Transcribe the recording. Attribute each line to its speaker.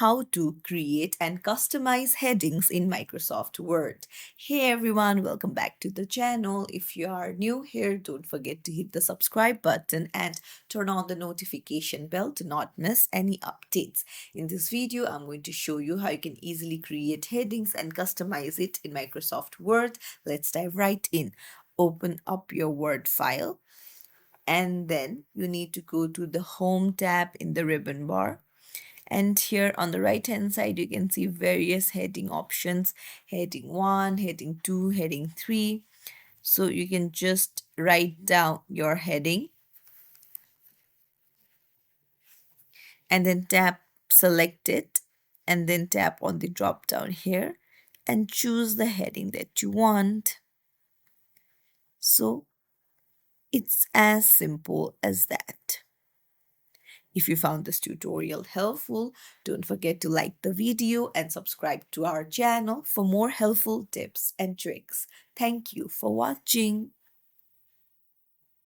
Speaker 1: how to create and customize headings in Microsoft Word. Hey everyone, welcome back to the channel. If you are new here, don't forget to hit the subscribe button and turn on the notification bell to not miss any updates. In this video, I'm going to show you how you can easily create headings and customize it in Microsoft Word. Let's dive right in. Open up your Word file and then you need to go to the Home tab in the ribbon bar. And here on the right hand side, you can see various heading options, heading 1, heading 2, heading 3. So you can just write down your heading and then tap select it and then tap on the drop down here and choose the heading that you want. So it's as simple as that. If you found this tutorial helpful, don't forget to like the video and subscribe to our channel for more helpful tips and tricks. Thank you for watching.